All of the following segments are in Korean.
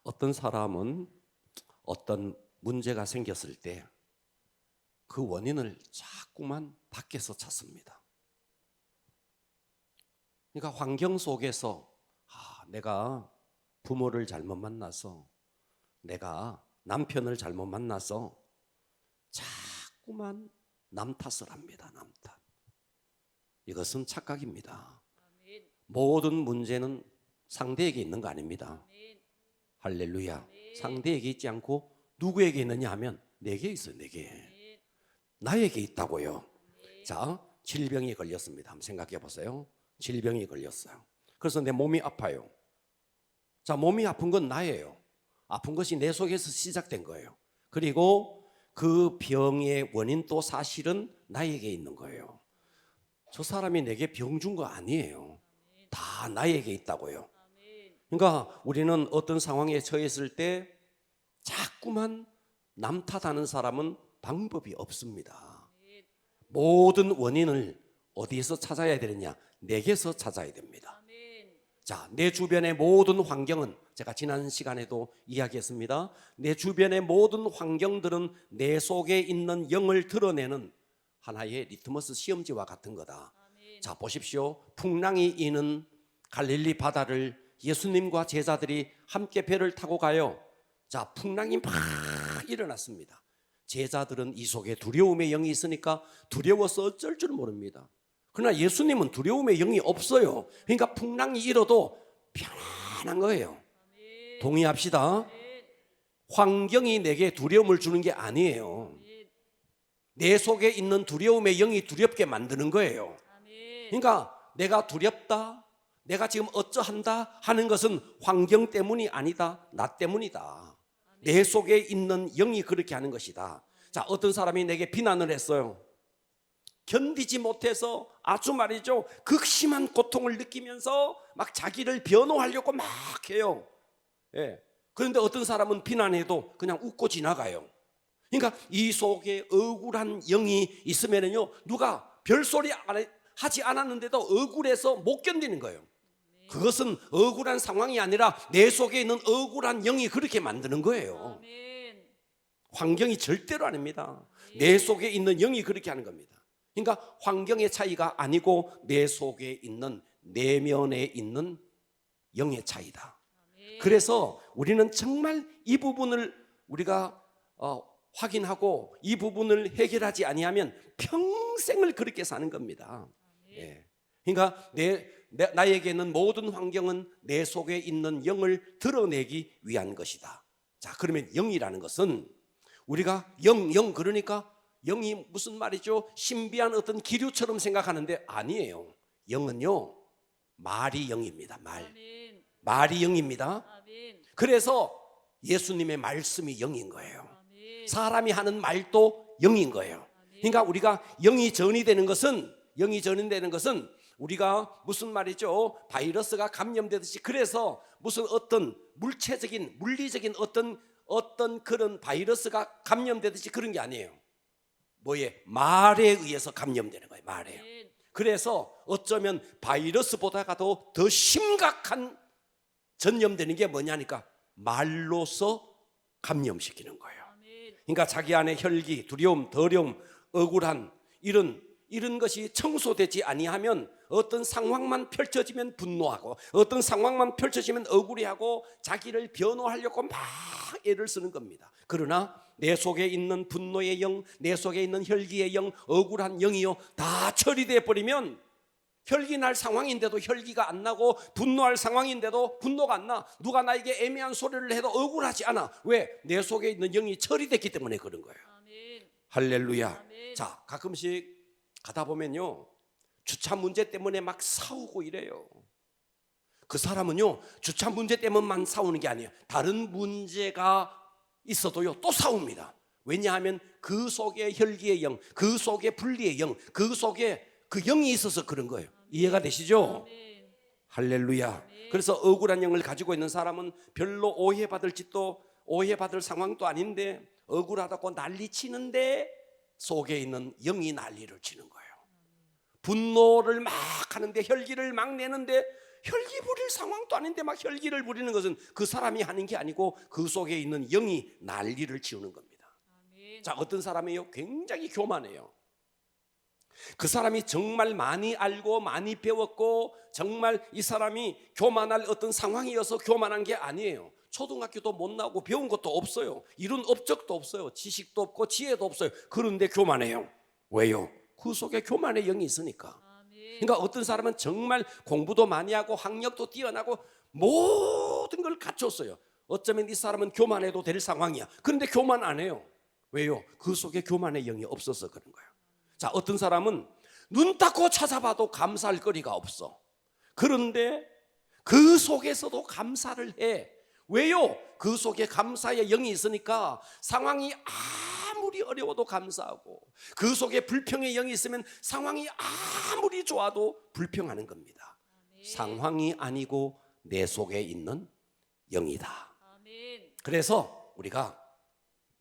어떤 사람은 어떤 문제가 생겼을 때 그 원인을 자꾸만 밖에서 찾습니다. 그러니까 환경 속에서 내가 부모를 잘못 만나서, 내가 남편을 잘못 만나서 자꾸만 남 탓을 합니다. 남 탓. 이것은 착각입니다. 모든 문제는 상대에게 있는 거 아닙니다. 할렐루야. 상대에게 있지 않고 누구에게 있느냐 하면 내게 있어요. 내게. 나에게 있다고요. 자, 질병이 걸렸습니다. 한번 생각해 보세요. 질병이 걸렸어요. 그래서 내 몸이 아파요. 자, 몸이 아픈 건 나예요. 아픈 것이 내 속에서 시작된 거예요. 그리고 그 병의 원인도 사실은 나에게 있는 거예요. 저 사람이 내게 병 준 거 아니에요. 다 나에게 있다고요. 그러니까 우리는 어떤 상황에 처했을 때 자꾸만 남 탓하는 사람은 방법이 없습니다. 모든 원인을 어디에서 찾아야 되느냐? 내게서 찾아야 됩니다. 자, 내 주변의 모든 환경은, 제가 지난 시간에도 이야기했습니다. 내 주변의 모든 환경들은 내 속에 있는 영을 드러내는 하나의 리트머스 시험지와 같은 거다. 자, 보십시오. 풍랑이 이는 갈릴리 바다를 예수님과 제자들이 함께 배를 타고 가요. 자, 풍랑이 막 일어났습니다. 제자들은 이 속에 두려움의 영이 있으니까 두려워서 어쩔 줄 모릅니다. 그러나 예수님은 두려움의 영이 없어요. 그러니까 풍랑이 일어도 편안한 거예요. 동의합시다. 환경이 내게 두려움을 주는 게 아니에요. 내 속에 있는 두려움의 영이 두렵게 만드는 거예요. 그러니까 내가 두렵다, 내가 지금 어쩌한다 하는 것은 환경 때문이 아니다, 나 때문이다. 내 속에 있는 영이 그렇게 하는 것이다. 자, 어떤 사람이 내게 비난을 했어요. 견디지 못해서 아주 말이죠, 극심한 고통을 느끼면서 막 자기를 변호하려고 막 해요. 예. 그런데 어떤 사람은 비난해도 그냥 웃고 지나가요. 그러니까 이 속에 억울한 영이 있으면요, 누가 별소리 하지 않았는데도 억울해서 못 견디는 거예요. 그것은 억울한 상황이 아니라 내 속에 있는 억울한 영이 그렇게 만드는 거예요. 환경이 절대로 아닙니다. 내 속에 있는 영이 그렇게 하는 겁니다. 그러니까 환경의 차이가 아니고 내 속에 있는, 내면에 있는 영의 차이다. 그래서 우리는 정말 이 부분을 우리가 확인하고 이 부분을 해결하지 아니하면 평생을 그렇게 사는 겁니다. 예. 그러니까 나에게는 모든 환경은 내 속에 있는 영을 드러내기 위한 것이다. 자, 그러면 영이라는 것은 우리가 영 그러니까 영이 무슨 말이죠? 신비한 어떤 기류처럼 생각하는데 아니에요. 영은요, 말이 영입니다. 말이 영입니다. 그래서 예수님의 말씀이 영인 거예요. 사람이 하는 말도 영인 거예요. 그러니까 우리가 영이 전이되는 것은 우리가 무슨 말이죠? 바이러스가 감염되듯이, 그래서 무슨 어떤 물체적인, 물리적인 어떤 그런 바이러스가 감염되듯이 그런 게 아니에요. 뭐에? 말에 의해서 감염되는 거예요. 말에. 그래서 어쩌면 바이러스보다도 더 심각한 전염되는 게 뭐냐니까 말로서 감염시키는 거예요. 그러니까 자기 안에 혈기, 두려움, 더러움, 억울한 이런 것이 청소되지 아니하면 어떤 상황만 펼쳐지면 분노하고, 어떤 상황만 펼쳐지면 억울해하고 자기를 변호하려고 막 애를 쓰는 겁니다. 그러나 내 속에 있는 분노의 영, 내 속에 있는 혈기의 영, 억울한 영이요, 다 처리돼 버리면 혈기 날 상황인데도 혈기가 안 나고, 분노할 상황인데도 분노가 안 나. 누가 나에게 애매한 소리를 해도 억울하지 않아. 왜? 내 속에 있는 영이 처리됐기 때문에 그런 거예요. 할렐루야. 자, 가끔씩 가다 보면요, 주차 문제 때문에 막 싸우고 이래요. 그 사람은요, 주차 문제 때문만 싸우는 게 아니에요. 다른 문제가 있어도요, 또 싸웁니다. 왜냐하면 그 속에 혈기의 영, 그 속에 분리의 영, 그 속에 그 영이 있어서 그런 거예요. 이해가 되시죠? 할렐루야. 그래서 억울한 영을 가지고 있는 사람은 별로 오해받을 상황도 아닌데 억울하다고 난리치는데 속에 있는 영이 난리를 치는 거예요. 분노를 막 하는데, 혈기를 막 내는데 혈기 부릴 상황도 아닌데 막 혈기를 부리는 것은 그 사람이 하는 게 아니고 그 속에 있는 영이 난리를 지우는 겁니다. 자, 어떤 사람이요, 굉장히 교만해요. 그 사람이 정말 많이 알고 많이 배웠고 정말 이 사람이 교만할 어떤 상황이어서 교만한 게 아니에요. 초등학교도 못 나오고 배운 것도 없어요. 이룬 업적도 없어요. 지식도 없고 지혜도 없어요. 그런데 교만해요. 왜요? 그 속에 교만의 영이 있으니까. 그러니까 어떤 사람은 정말 공부도 많이 하고 학력도 뛰어나고 모든 걸 갖췄어요. 어쩌면 이 사람은 교만해도 될 상황이야. 그런데 교만 안 해요. 왜요? 그 속에 교만의 영이 없어서 그런 거예요. 자, 어떤 사람은 눈 닦고 찾아봐도 감사할 거리가 없어. 그런데 그 속에서도 감사를 해. 왜요? 그 속에 감사의 영이 있으니까 상황이 아무리 어려워도 감사하고, 그 속에 불평의 영이 있으면 상황이 아무리 좋아도 불평하는 겁니다. 상황이 아니고 내 속에 있는 영이다. 그래서 우리가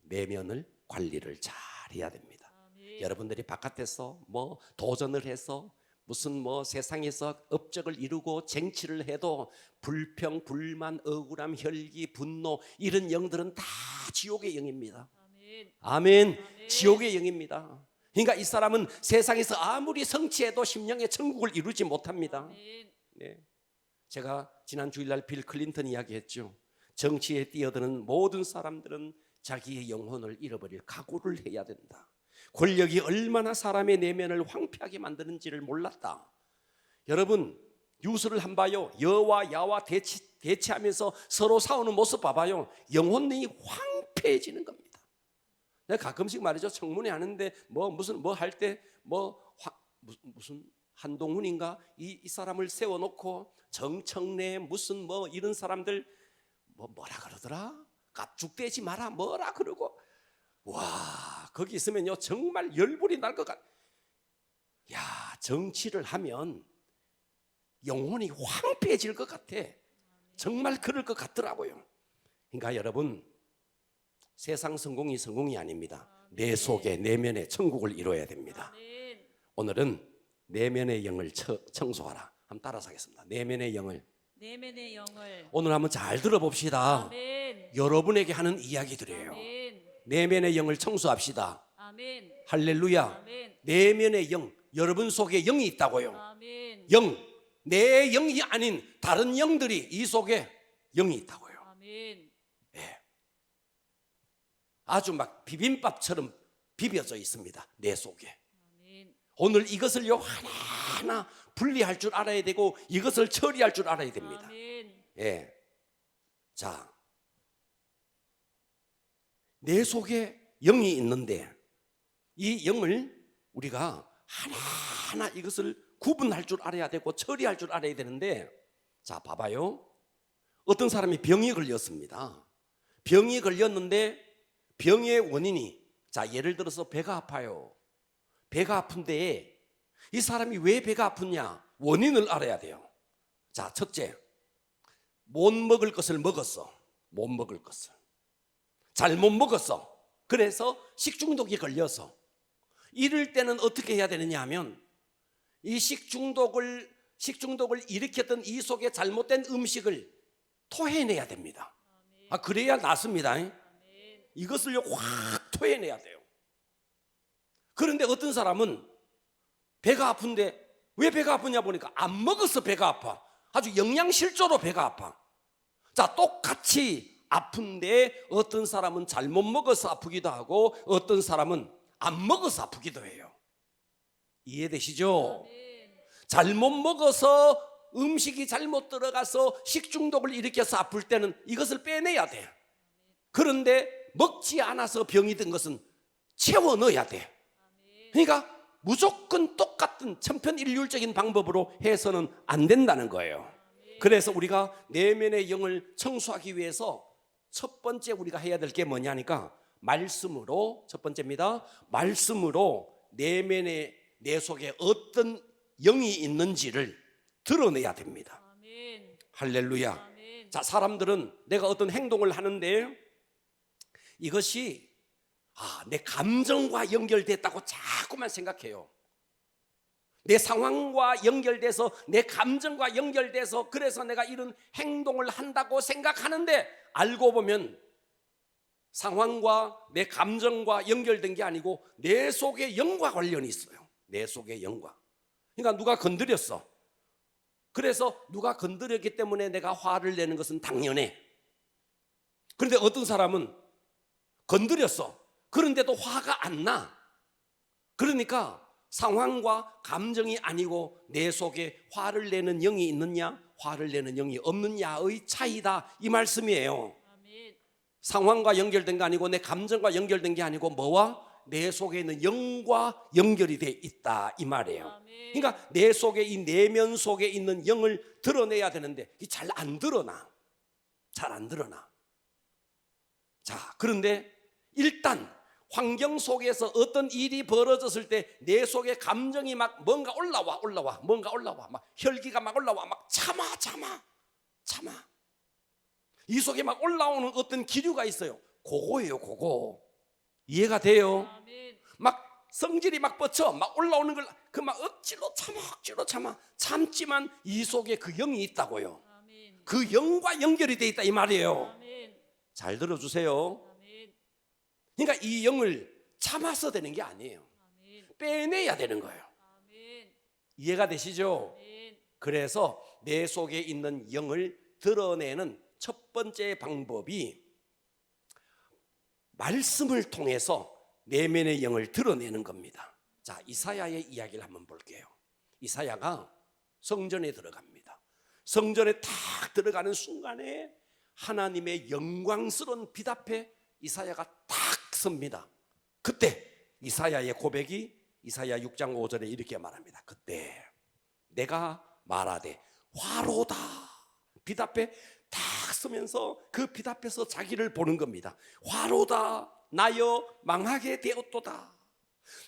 내면을 관리를 잘 해야 됩니다. 여러분들이 바깥에서 뭐 도전을 해서 무슨 뭐 세상에서 업적을 이루고 쟁취를 해도 불평, 불만, 억울함, 혈기, 분노 이런 영들은 다 지옥의 영입니다. 아멘. 지옥의 영입니다. 그러니까 이 사람은 세상에서 아무리 성취해도 심령의 천국을 이루지 못합니다. 네. 제가 지난 주일날 빌 클린턴 이야기했죠. 정치에 뛰어드는 모든 사람들은 자기의 영혼을 잃어버릴 각오를 해야 된다. 권력이 얼마나 사람의 내면을 황폐하게 만드는지를 몰랐다. 여러분, 뉴스를 한번 봐요. 여와 야와 대치하면서 서로 싸우는 모습 봐봐요. 영혼이 황폐해지는 겁니다. 내가 가끔씩 말이죠, 청문회 하는데 무슨 할 때 무슨 한동훈인가 이 사람을 세워놓고 정청래 무슨 이런 사람들 뭐라 그러더라? 깝죽대지 마라 뭐라 그러고, 와, 거기 있으면요 정말 열불이 날 것 같아. 야, 정치를 하면 영혼이 황폐해질 것 같아. 정말 그럴 것 같더라고요. 그러니까 여러분, 세상 성공이 아닙니다. 내 속에 내면의 천국을 이루어야 됩니다. 오늘은 내면의 영을 청소하라. 한번 따라서 하겠습니다. 내면의 영을 오늘 한번 잘 들어봅시다. 아멘. 여러분에게 하는 이야기들이에요. 아멘. 내면의 영을 청소합시다. 아멘. 할렐루야. 아멘. 내면의 영, 여러분 속에 영이 있다고요. 아멘. 영, 내 영이 아닌 다른 영들이 이 속에 영이 있다고요. 아멘. 네. 아주 막 비빔밥처럼 비벼져 있습니다. 내 속에. 아멘. 오늘 이것을요 하나하나 분리할 줄 알아야 되고 이것을 처리할 줄 알아야 됩니다. 아멘. 예. 자, 내 속에 영이 있는데 이 영을 우리가 하나하나 이것을 구분할 줄 알아야 되고 처리할 줄 알아야 되는데, 자, 봐봐요. 어떤 사람이 병이 걸렸습니다. 병이 걸렸는데 병의 원인이, 자, 예를 들어서 배가 아파요. 배가 아픈데 이 사람이 왜 배가 아프냐? 원인을 알아야 돼요. 자, 첫째, 못 먹을 것을 먹었어. 못 먹을 것을 잘못 먹었어. 그래서 식중독이 걸려서, 이럴 때는 어떻게 해야 되느냐 하면 이 식중독을 일으켰던 이 속에 잘못된 음식을 토해내야 됩니다. 아, 그래야 낫습니다. 이것을 확 토해내야 돼요. 그런데 어떤 사람은 배가 아픈데 왜 배가 아프냐 보니까 안 먹어서 배가 아파. 아주 영양실조로 배가 아파. 자, 똑같이 아픈데 어떤 사람은 잘못 먹어서 아프기도 하고 어떤 사람은 안 먹어서 아프기도 해요. 이해되시죠? 잘못 먹어서 음식이 잘못 들어가서 식중독을 일으켜서 아플 때는 이것을 빼내야 돼. 그런데 먹지 않아서 병이 든 것은 채워 넣어야 돼. 그러니까 무조건 똑같은 천편일률적인 방법으로 해서는 안 된다는 거예요. 그래서 우리가 내면의 영을 청소하기 위해서 첫 번째 우리가 해야 될 게 뭐냐니까 말씀으로, 첫 번째입니다. 말씀으로 내면의 내 속에 어떤 영이 있는지를 드러내야 됩니다. 아멘. 할렐루야. 아멘. 자, 사람들은 내가 어떤 행동을 하는데 이것이 내 감정과 연결됐다고 자꾸만 생각해요. 내 상황과 연결돼서 내 감정과 연결돼서 그래서 내가 이런 행동을 한다고 생각하는데 알고 보면 상황과 내 감정과 연결된 게 아니고 내 속의 영과 관련이 있어요. 내 속의 영과. 그러니까 누가 건드렸어. 그래서 누가 건드렸기 때문에 내가 화를 내는 것은 당연해. 그런데 어떤 사람은 건드렸어. 그런데도 화가 안 나. 그러니까 상황과 감정이 아니고 내 속에 화를 내는 영이 있느냐 화를 내는 영이 없느냐의 차이다, 이 말씀이에요. 아멘. 상황과 연결된 게 아니고 내 감정과 연결된 게 아니고 뭐와? 내 속에 있는 영과 연결이 돼 있다, 이 말이에요. 아멘. 그러니까 내 속에 이 내면 속에 있는 영을 드러내야 되는데 잘 안 드러나. 잘 안 드러나. 자, 그런데 일단 환경 속에서 어떤 일이 벌어졌을 때 내 속에 감정이 막 뭔가 올라와 막 혈기가 막 올라와 막 참아 이 속에 막 올라오는 어떤 기류가 있어요. 그거예요. 그거 이해가 돼요? 아멘. 막 성질이 막 뻗쳐 막 올라오는 걸 그 막 억지로 참지만 이 속에 그 영이 있다고요. 아멘. 그 영과 연결이 돼 있다, 이 말이에요. 아멘. 잘 들어주세요. 아멘. 그러니까 이 영을 참아서 되는 게 아니에요. 아멘. 빼내야 되는 거예요. 아멘. 이해가 되시죠? 아멘. 그래서 내 속에 있는 영을 드러내는 첫 번째 방법이 말씀을 통해서 내면의 영을 드러내는 겁니다. 자, 이사야의 이야기를 한번 볼게요. 이사야가 성전에 들어갑니다. 성전에 탁 들어가는 순간에 하나님의 영광스러운 빛 앞에 이사야가 탁 섭니다. 그때 이사야의 고백이 이사야 6장 5절에 이렇게 말합니다. 그때 내가 말하되 화로다. 빛 앞에 탁 서면서 그 빛 앞에서 자기를 보는 겁니다. 화로다. 나여 망하게 되었도다.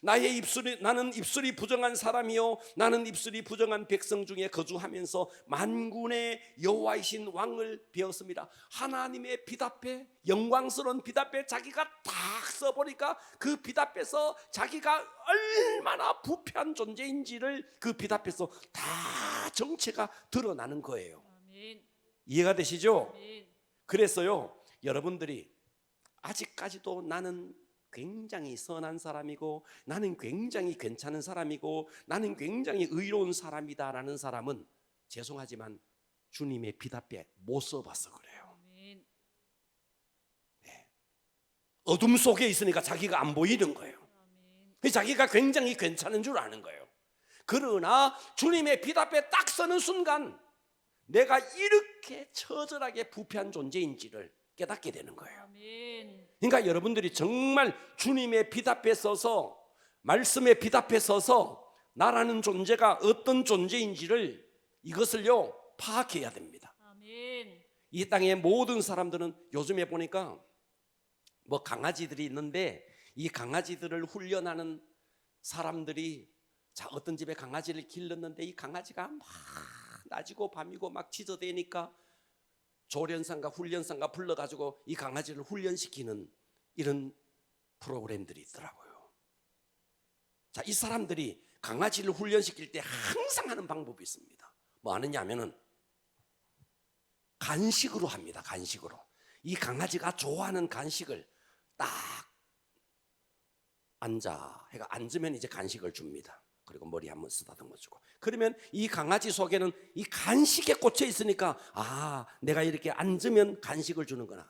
나는 입술이 부정한 사람이요 나는 입술이 부정한 백성 중에 거주하면서 만군의 여호와이신 왕을 배웠습니다. 하나님의 빛 앞에, 영광스러운 빛 앞에 자기가 딱 서보니까 그 빛 앞에서 자기가 얼마나 부패한 존재인지를 그 빛 앞에서 다 정체가 드러나는 거예요. 아멘. 이해가 되시죠? 아멘. 그래서요, 여러분들이 아직까지도 나는 굉장히 선한 사람이고 나는 굉장히 괜찮은 사람이고 나는 굉장히 의로운 사람이다라는 사람은 죄송하지만 주님의 빛 앞에 못 서봐서 그래요. 아멘. 네. 어둠 속에 있으니까 자기가 안 보이는 거예요. 아멘. 자기가 굉장히 괜찮은 줄 아는 거예요. 그러나 주님의 빛 앞에 딱 서는 순간 내가 이렇게 처절하게 부패한 존재인지를 깨닫게 되는 거예요. 아멘. 그러니까 여러분들이 정말 주님의 빛 앞에 서서, 말씀의 빛 앞에 서서 나라는 존재가 어떤 존재인지를 이것을요 파악해야 됩니다. 아멘. 이 땅의 모든 사람들은 요즘에 보니까 뭐 강아지들이 있는데 이 강아지들을 훈련하는 사람들이, 자, 어떤 집에 강아지를 길렀는데 이 강아지가 막 낮이고 밤이고 막 짖어대니까 조련상과 훈련상과 불러가지고 이 강아지를 훈련시키는 이런 프로그램들이 있더라고요. 자, 이 사람들이 강아지를 훈련시킬 때 항상 하는 방법이 있습니다. 뭐 하느냐 하면은 간식으로 합니다. 간식으로. 이 강아지가 좋아하는 간식을 딱 앉으면 이제 간식을 줍니다. 그리고 머리 한번 쓰다듬어 주고. 그러면 이 강아지 속에는 이 간식에 꽂혀 있으니까 내가 이렇게 앉으면 간식을 주는구나.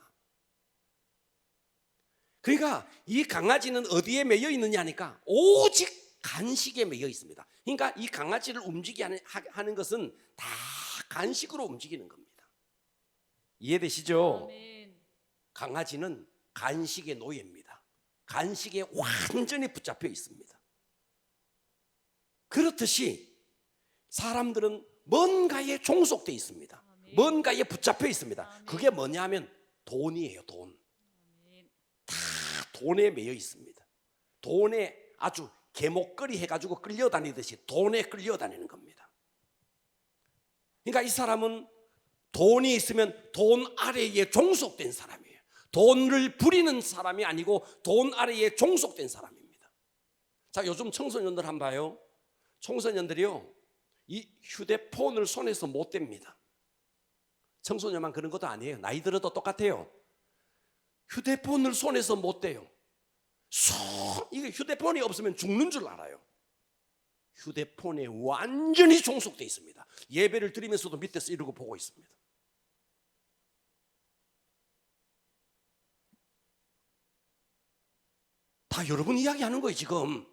그러니까 이 강아지는 어디에 매여 있느냐 하니까 오직 간식에 매여 있습니다. 그러니까 이 강아지를 움직이게 하는 것은 다 간식으로 움직이는 겁니다. 이해되시죠? 아멘. 강아지는 간식의 노예입니다. 간식에 완전히 붙잡혀 있습니다. 그렇듯이 사람들은 뭔가에 종속되어 있습니다. 아멘. 뭔가에 붙잡혀 있습니다. 아멘. 그게 뭐냐면 돈이에요. 돈. 아멘. 다 돈에 매여 있습니다. 돈에 아주 개목걸이 해가지고 끌려다니듯이 돈에 끌려다니는 겁니다. 그러니까 이 사람은 돈이 있으면 돈 아래에 종속된 사람이에요. 돈을 부리는 사람이 아니고 돈 아래에 종속된 사람입니다. 자, 요즘 청소년들 한번 봐요. 청소년들이요, 이 휴대폰을 손에서 못 댑니다. 청소년만 그런 것도 아니에요. 나이 들어도 똑같아요. 휴대폰을 손에서 못 대요. 이게 휴대폰이 없으면 죽는 줄 알아요. 휴대폰에 완전히 종속되어 있습니다. 예배를 드리면서도 밑에서 이러고 보고 있습니다. 다 여러분 이야기하는 거예요 지금.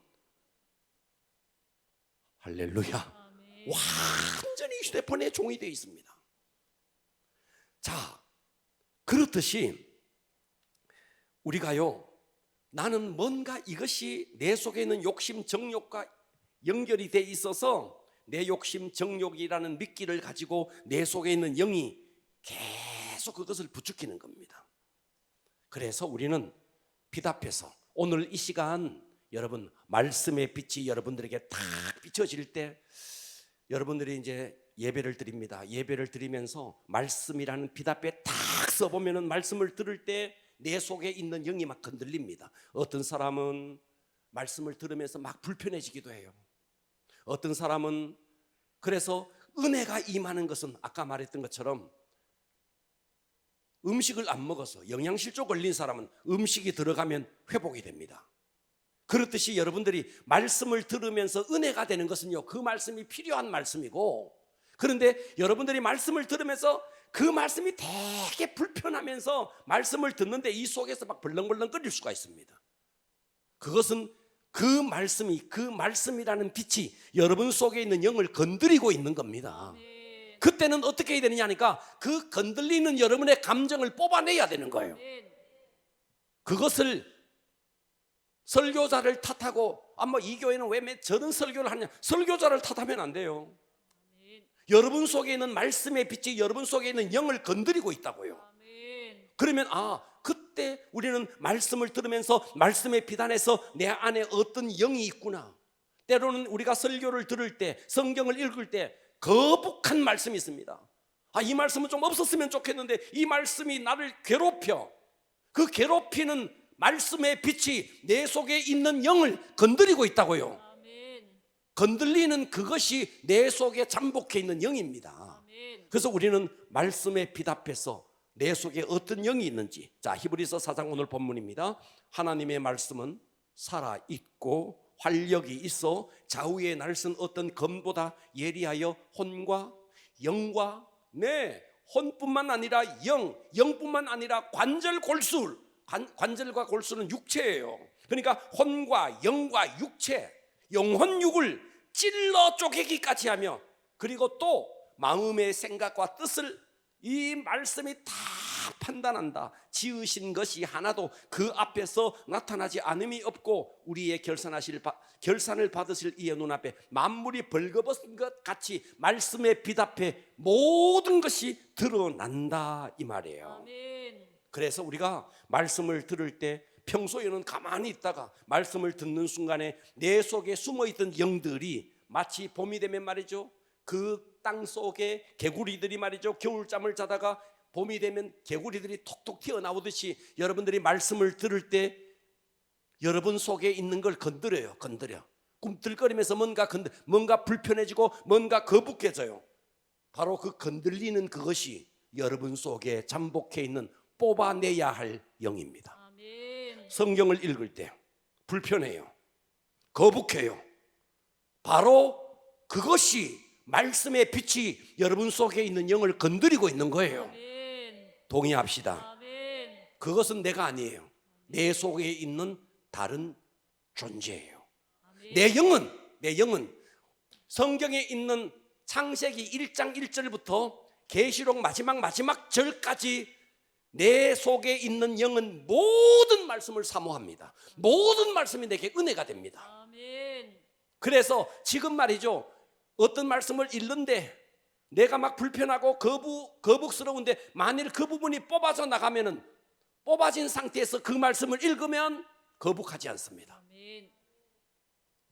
할렐루야. 아멘. 완전히 휴대폰에 종이 되어 있습니다. 자, 그렇듯이 우리가요, 나는 뭔가 이것이 내 속에 있는 욕심 정욕과 연결이 돼 있어서 내 욕심 정욕이라는 미끼를 가지고 내 속에 있는 영이 계속 그것을 부추기는 겁니다. 그래서 우리는 빛 앞에서 오늘 이 시간 여러분 말씀의 빛이 여러분들에게 탁 비춰질 때 여러분들이 이제 예배를 드립니다. 예배를 드리면서 말씀이라는 빛 앞에 탁 써보면은 말씀을 들을 때 내 속에 있는 영이 막 흔들립니다. 어떤 사람은 말씀을 들으면서 막 불편해지기도 해요. 어떤 사람은 그래서 은혜가 임하는 것은 아까 말했던 것처럼 음식을 안 먹어서 영양실조 걸린 사람은 음식이 들어가면 회복이 됩니다. 그렇듯이 여러분들이 말씀을 들으면서 은혜가 되는 것은요, 그 말씀이 필요한 말씀이고, 그런데 여러분들이 말씀을 들으면서 그 말씀이 되게 불편하면서 말씀을 듣는데 이 속에서 막 벌렁벌렁 끓일 수가 있습니다. 그것은 그 말씀이라는 빛이 여러분 속에 있는 영을 건드리고 있는 겁니다. 아멘. 그때는 어떻게 해야 되느냐 하니까 그 건들리는 여러분의 감정을 뽑아내야 되는 거예요. 아멘. 그것을 설교자를 탓하고 이 교회는 왜 저런 설교를 하냐, 설교자를 탓하면 안 돼요. 아멘. 여러분 속에 있는 말씀의 빛이 여러분 속에 있는 영을 건드리고 있다고요. 아멘. 그러면 그때 우리는 말씀을 들으면서 말씀의 빛 안에서 내 안에 어떤 영이 있구나. 때로는 우리가 설교를 들을 때, 성경을 읽을 때 거북한 말씀이 있습니다. 이 말씀은 좀 없었으면 좋겠는데 이 말씀이 나를 괴롭혀. 그 괴롭히는 말씀의 빛이 내 속에 있는 영을 건드리고 있다고요. 아멘. 건들리는 그것이 내 속에 잠복해 있는 영입니다. 아멘. 그래서 우리는 말씀의 빛 앞에서 내 속에 어떤 영이 있는지, 자, 히브리서 4장 오늘 본문입니다. 하나님의 말씀은 살아있고 활력이 있어 좌우에 날선 어떤 검보다 예리하여 혼과 영과, 혼뿐만 아니라 영뿐만 아니라 관절과 골수는 육체예요. 그러니까 혼과 영과 육체, 영혼육을 찔러 쪼개기까지 하며, 그리고 또 마음의 생각과 뜻을 이 말씀이 다 판단한다. 지으신 것이 하나도 그 앞에서 나타나지 않음이 없고 우리의 결산을 받으실 이의 눈앞에 만물이 벌거벗은 것 같이 말씀의 빛 앞에 모든 것이 드러난다 이 말이에요. 아멘. 그래서 우리가 말씀을 들을 때 평소에는 가만히 있다가 말씀을 듣는 순간에 내 속에 숨어있던 영들이 마치 봄이 되면 말이죠, 그 땅 속에 개구리들이 말이죠, 겨울잠을 자다가 봄이 되면 개구리들이 톡톡 튀어나오듯이 여러분들이 말씀을 들을 때 여러분 속에 있는 걸 건드려 꿈틀거리면서 뭔가 불편해지고 뭔가 거북해져요. 바로 그 건들리는 그것이 여러분 속에 잠복해 있는 뽑아내야 할 영입니다. 아멘. 성경을 읽을 때 불편해요, 거북해요. 바로 그것이 말씀의 빛이 여러분 속에 있는 영을 건드리고 있는 거예요. 아멘. 동의합시다. 아멘. 그것은 내가 아니에요. 내 속에 있는 다른 존재예요. 아멘. 내 영은 성경에 있는 창세기 1장 1절부터 계시록 마지막 절까지 내 속에 있는 영은 모든 말씀을 사모합니다. 모든 말씀이 내게 은혜가 됩니다. 아멘. 그래서 지금 말이죠, 어떤 말씀을 읽는데 내가 막 불편하고 거북스러운데 만일 그 부분이 뽑아져 나가면은, 뽑아진 상태에서 그 말씀을 읽으면 거북하지 않습니다. 아멘.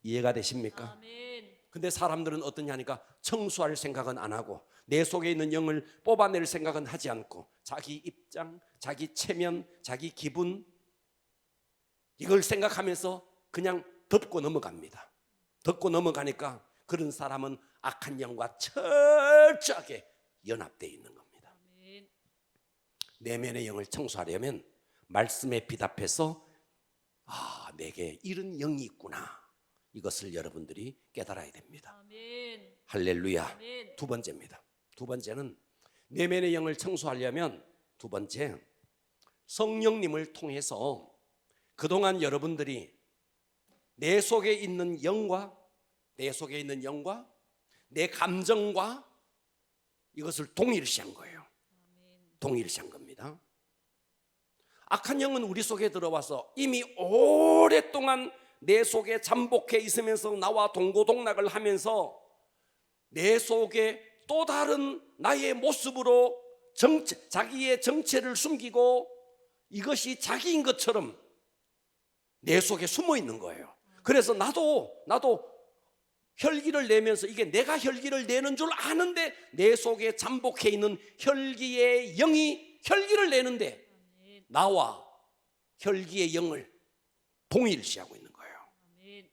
이해가 되십니까? 아멘. 근데 사람들은 어떠냐 하니까 청소할 생각은 안 하고 내 속에 있는 영을 뽑아낼 생각은 하지 않고 자기 입장, 자기 체면, 자기 기분, 이걸 생각하면서 그냥 덮고 넘어갑니다. 덮고 넘어가니까 그런 사람은 악한 영과 철저하게 연합되어 있는 겁니다. 아멘. 내면의 영을 청소하려면 말씀에 비답해서 내게 이런 영이 있구나, 이것을 여러분들이 깨달아야 됩니다. 아멘. 할렐루야. 아멘. 두 번째입니다. 두 번째는 내면의 영을 청소하려면 두 번째, 성령님을 통해서 그동안 여러분들이 내 속에 있는 영과 내 감정과 이것을 동일시한 거예요. 동일시한 겁니다. 악한 영은 우리 속에 들어와서 이미 오랫동안 내 속에 잠복해 있으면서 나와 동고동락을 하면서 내 속에 또 다른 나의 모습으로 자기의 정체를 숨기고 이것이 자기인 것처럼 내 속에 숨어 있는 거예요. 그래서 나도 혈기를 내면서 이게 내가 혈기를 내는 줄 아는데 내 속에 잠복해 있는 혈기의 영이 혈기를 내는데 아멘. 나와 혈기의 영을 동일시하고 있는 거예요. 아멘.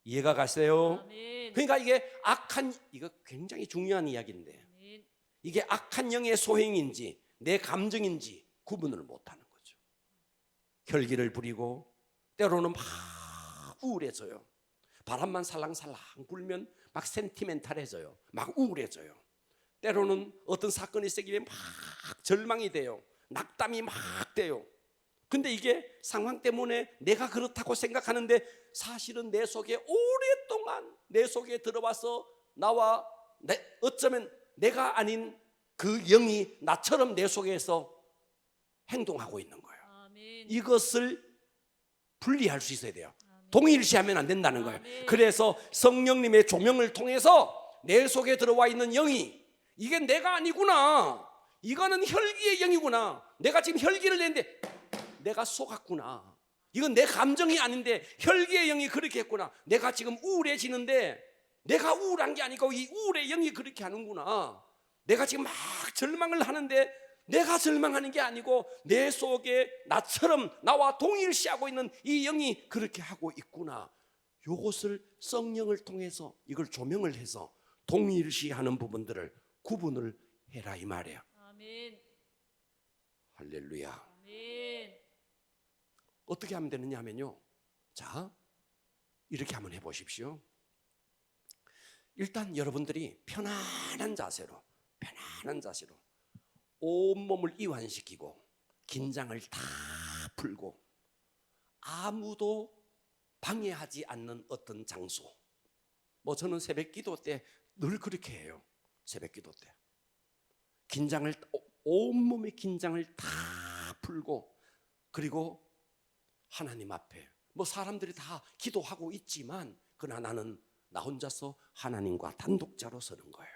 이해가 가세요? 아멘. 그러니까 이거 굉장히 중요한 이야기인데 아멘. 이게 악한 영의 소행인지 내 감정인지 구분을 못하는 거죠. 혈기를 부리고 때로는 막 우울해져요. 바람만 살랑살랑 불면 막 센티멘탈해져요. 막 우울해져요. 때로는 어떤 사건이 생기면 막 절망이 돼요. 낙담이 막 돼요. 근데 이게 상황 때문에 내가 그렇다고 생각하는데 사실은 내 속에 오랫동안 내 속에 들어와서 어쩌면 내가 아닌 그 영이 나처럼 내 속에서 행동하고 있는 거예요. 아멘. 이것을 분리할 수 있어야 돼요. 아멘. 동일시하면 안 된다는 거예요. 아멘. 그래서 성령님의 조명을 통해서 내 속에 들어와 있는 영이 이게 내가 아니구나, 이거는 혈기의 영이구나, 내가 지금 혈기를 내는데 내가 속았구나, 이건 내 감정이 아닌데 혈기의 영이 그렇게 했구나, 내가 지금 우울해지는데 내가 우울한 게 아니고 이 우울의 영이 그렇게 하는구나, 내가 지금 막 절망을 하는데 내가 절망하는 게 아니고 내 속에 나처럼 나와 동일시하고 있는 이 영이 그렇게 하고 있구나. 이것을 성령을 통해서 이걸 조명을 해서 동일시하는 부분들을 구분을 해라 이 말이에요. 아멘. 할렐루야. 아멘. 어떻게 하면 되느냐 하면요, 자, 이렇게 한번 해보십시오. 일단 여러분들이 편안한 자세로 온몸을 이완시키고 긴장을 다 풀고 아무도 방해하지 않는 어떤 장소, 저는 새벽 기도 때 늘 그렇게 해요. 새벽 기도 때 온몸의 긴장을 다 풀고, 그리고 하나님 앞에 사람들이 다 기도하고 있지만 그러나 나는 나 혼자서 하나님과 단독자로 서는 거예요.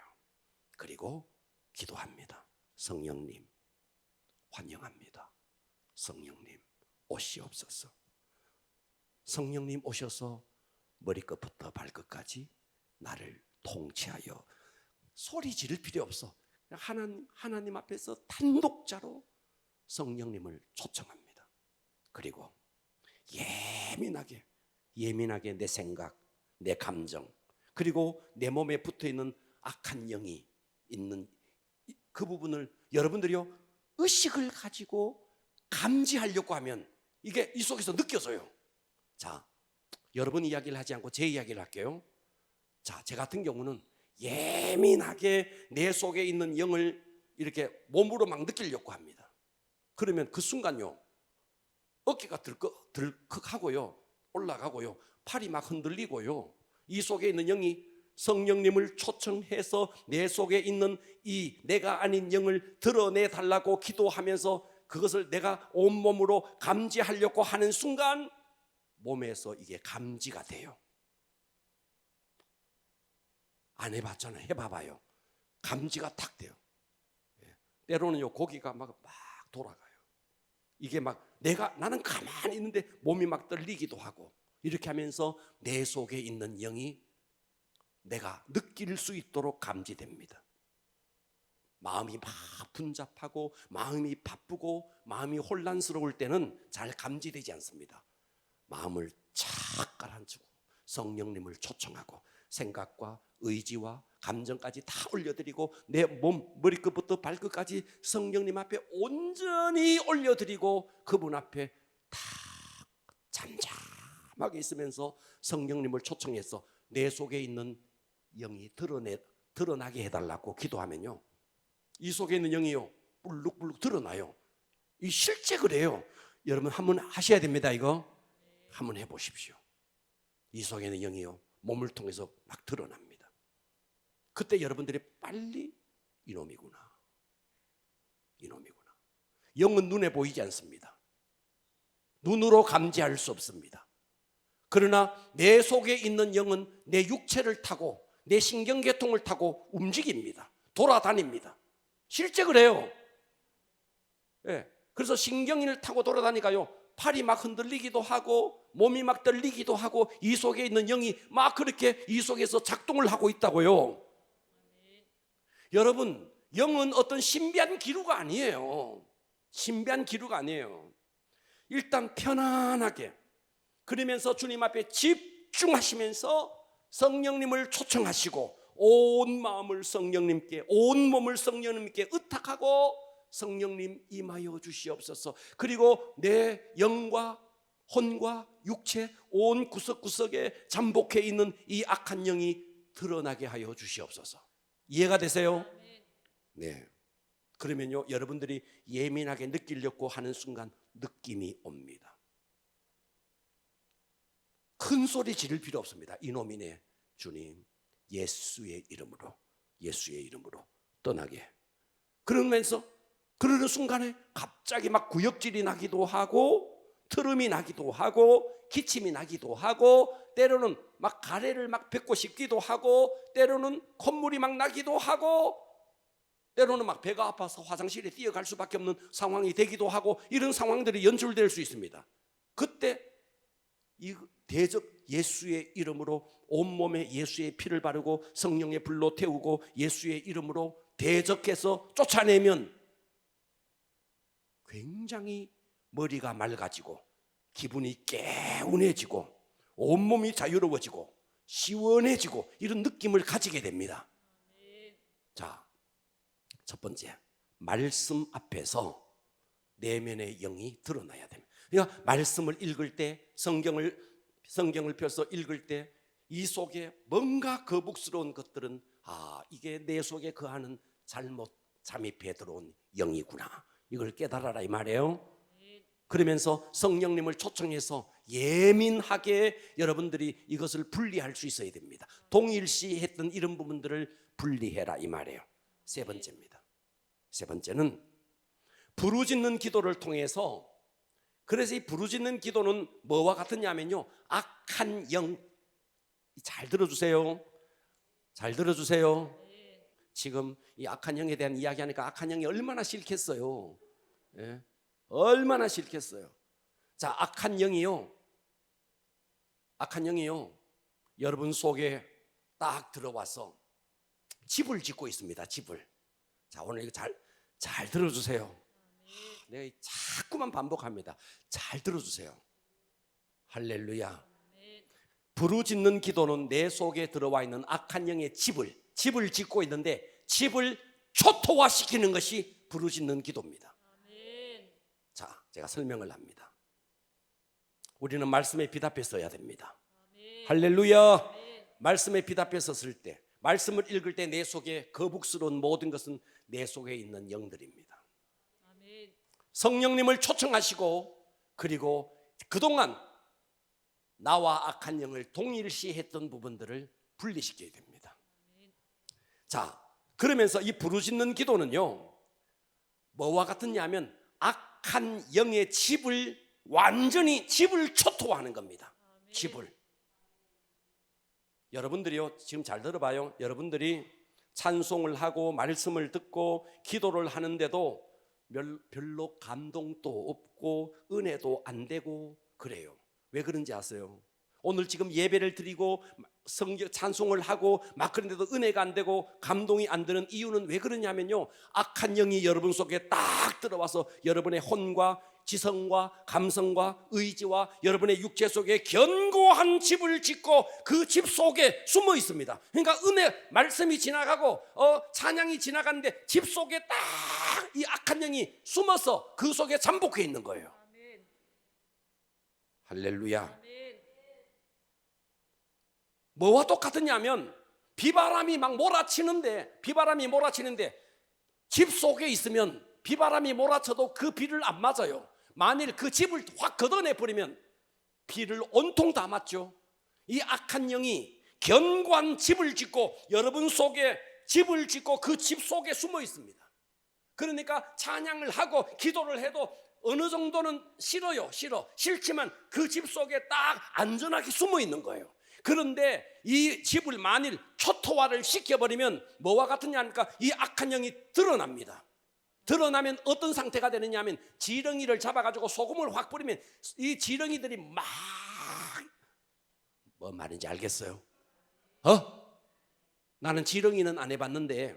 그리고 기도합니다. 성령님 환영합니다. 성령님 오시옵소서. 성령님 오셔서 머리끝부터 발끝까지 나를 통치하여, 소리 지를 필요 없어. 하나님 앞에서 단독자로 성령님을 초청합니다. 그리고 예민하게 내 생각, 내 감정, 그리고 내 몸에 붙어있는 악한 영이 있는 그 부분을 여러분들이요 의식을 가지고 감지하려고 하면 이게 이 속에서 느껴져요. 자, 여러분 이야기를 하지 않고 제 이야기를 할게요. 자, 제 같은 경우는 예민하게 내 속에 있는 영을 이렇게 몸으로 막 느끼려고 합니다. 그러면 그 순간요 어깨가 들컥하고요, 올라가고요, 팔이 막 흔들리고요, 이 속에 있는 영이 성령님을 초청해서 내 속에 있는 이 내가 아닌 영을 드러내 달라고 기도하면서 그것을 내가 온몸으로 감지하려고 하는 순간 몸에서 이게 감지가 돼요. 안 해봤잖아요. 해봐봐요. 감지가 탁 돼요. 때로는 고기가 막 돌아가요. 이게 나는 가만히 있는데 몸이 막 떨리기도 하고, 이렇게 하면서 내 속에 있는 영이 내가 느낄 수 있도록 감지됩니다. 마음이 막 분잡하고 마음이 바쁘고 마음이 혼란스러울 때는 잘 감지되지 않습니다. 마음을 착 가라앉히고 성령님을 초청하고 생각과 의지와 감정까지 다 올려드리고 내 몸 머리끝부터 발끝까지 성령님 앞에 온전히 올려드리고 그분 앞에 다 잠잠하게 있으면서 성령님을 초청해서 내 속에 있는 영이 드러나게 해달라고 기도하면요, 이 속에 있는 영이요 불룩불룩 드러나요. 이 실제 그래요. 여러분 한번 하셔야 됩니다. 이거 한번 해보십시오. 이 속에 있는 영이요 몸을 통해서 막 드러납니다. 그때 여러분들이 빨리 이놈이구나, 이놈이구나. 영은 눈에 보이지 않습니다. 눈으로 감지할 수 없습니다. 그러나 내 속에 있는 영은 내 육체를 타고 내 신경계통을 타고 움직입니다. 돌아다닙니다. 실제 그래요. 예. 그래서 신경을 타고 돌아다니까요, 팔이 막 흔들리기도 하고 몸이 막 떨리기도 하고 이 속에 있는 영이 막 그렇게 이 속에서 작동을 하고 있다고요. 여러분, 영은 어떤 신비한 기류가 아니에요. 신비한 기류가 아니에요. 일단 편안하게 그러면서 주님 앞에 집중하시면서 성령님을 초청하시고 온 마음을 성령님께, 온 몸을 성령님께 의탁하고 성령님 임하여 주시옵소서. 그리고 내 영과 혼과 육체 온 구석구석에 잠복해 있는 이 악한 영이 드러나게 하여 주시옵소서. 이해가 되세요? 네. 그러면요, 여러분들이 예민하게 느끼려고 하는 순간 느낌이 옵니다. 큰 소리 지를 필요 없습니다. 이놈이네, 주님 예수의 이름으로, 예수의 이름으로 떠나게. 그러면서 그러는 순간에 갑자기 막 구역질이 나기도 하고 트름이 나기도 하고 기침이 나기도 하고 때로는 막 가래를 막 뱉고 싶기도 하고 때로는 콧물이 막 나기도 하고 때로는 막 배가 아파서 화장실에 뛰어갈 수밖에 없는 상황이 되기도 하고 이런 상황들이 연출될 수 있습니다. 그때 이 대적 예수의 이름으로 온몸에 예수의 피를 바르고 성령의 불로 태우고 예수의 이름으로 대적해서 쫓아내면 굉장히 머리가 맑아지고 기분이 개운해지고 온몸이 자유로워지고 시원해지고 이런 느낌을 가지게 됩니다. 자, 첫 번째, 말씀 앞에서 내면의 영이 드러나야 됩니다. 그러니까 말씀을 읽을 때, 성경을 펴서 읽을 때 이 속에 뭔가 거북스러운 것들은 이게 내 속에 거하는 잘못 잠입해 들어온 영이구나, 이걸 깨달아라 이 말이에요. 그러면서 성령님을 초청해서 예민하게 여러분들이 이것을 분리할 수 있어야 됩니다. 동일시했던 이런 부분들을 분리해라 이 말이에요. 세 번째입니다. 세 번째는 부르짖는 기도를 통해서, 그래서 이 부르짖는 기도는 뭐와 같으냐면요, 악한 영, 잘 들어주세요. 잘 들어주세요. 지금 이 악한 영에 대한 이야기하니까 악한 영이 얼마나 싫겠어요. 예? 얼마나 싫겠어요. 자, 악한 영이요, 여러분 속에 딱 들어와서 집을 짓고 있습니다. 집을. 자, 오늘 이거 잘 들어주세요. 내가 자꾸만 반복합니다. 잘 들어주세요. 할렐루야. 부르짖는 기도는 내 속에 들어와 있는 악한 영의 집을 짓고 있는데 집을 초토화시키는 것이 부르짖는 기도입니다. 자, 제가 설명을 합니다. 우리는 말씀에 비답해 써야 됩니다. 할렐루야. 말씀에 비답해 섰을 때, 말씀을 읽을 때 내 속에 거북스러운 모든 것은 내 속에 있는 영들입니다. 성령님을 초청하시고 그리고 그동안 나와 악한 영을 동일시했던 부분들을 분리시켜야 됩니다. 자, 그러면서 이 부르짖는 기도는요, 뭐와 같으냐면 악한 영의 집을 완전히 초토화하는 겁니다. 집을. 여러분들이요, 지금 잘 들어봐요. 여러분들이 찬송을 하고 말씀을 듣고 기도를 하는데도 별로 감동도 없고 은혜도 안 되고 그래요. 왜 그런지 아세요? 오늘 지금 예배를 드리고 성경 찬송을 하고 막 그런데도 은혜가 안 되고 감동이 안 되는 이유는 왜 그러냐면요, 악한 영이 여러분 속에 딱 들어와서 여러분의 혼과 지성과 감성과 의지와 여러분의 육체 속에 견고한 집을 짓고 그 집 속에 숨어 있습니다. 그러니까 은혜 말씀이 지나가고 찬양이 지나가는데 집 속에 딱 이 악한 영이 숨어서 그 속에 잠복해 있는 거예요. 아멘. 할렐루야. 아멘. 뭐와 똑같으냐면 비바람이 막 몰아치는데 집 속에 있으면 비바람이 몰아쳐도 그 비를 안 맞아요. 만일 그 집을 확 걷어내 버리면 비를 온통 다 맞죠. 이 악한 영이 견고한 집을 짓고 여러분 속에 집을 짓고 그 집 속에 숨어 있습니다. 그러니까 찬양을 하고 기도를 해도 어느 정도는 싫지만 그 집 속에 딱 안전하게 숨어 있는 거예요. 그런데 이 집을 만일 초토화를 시켜버리면 뭐와 같으냐니까 이 악한 영이 드러납니다. 드러나면 어떤 상태가 되느냐 하면 지렁이를 잡아가지고 소금을 확 뿌리면 이 지렁이들이 막 뭐 말인지 알겠어요? 나는 지렁이는 안 해봤는데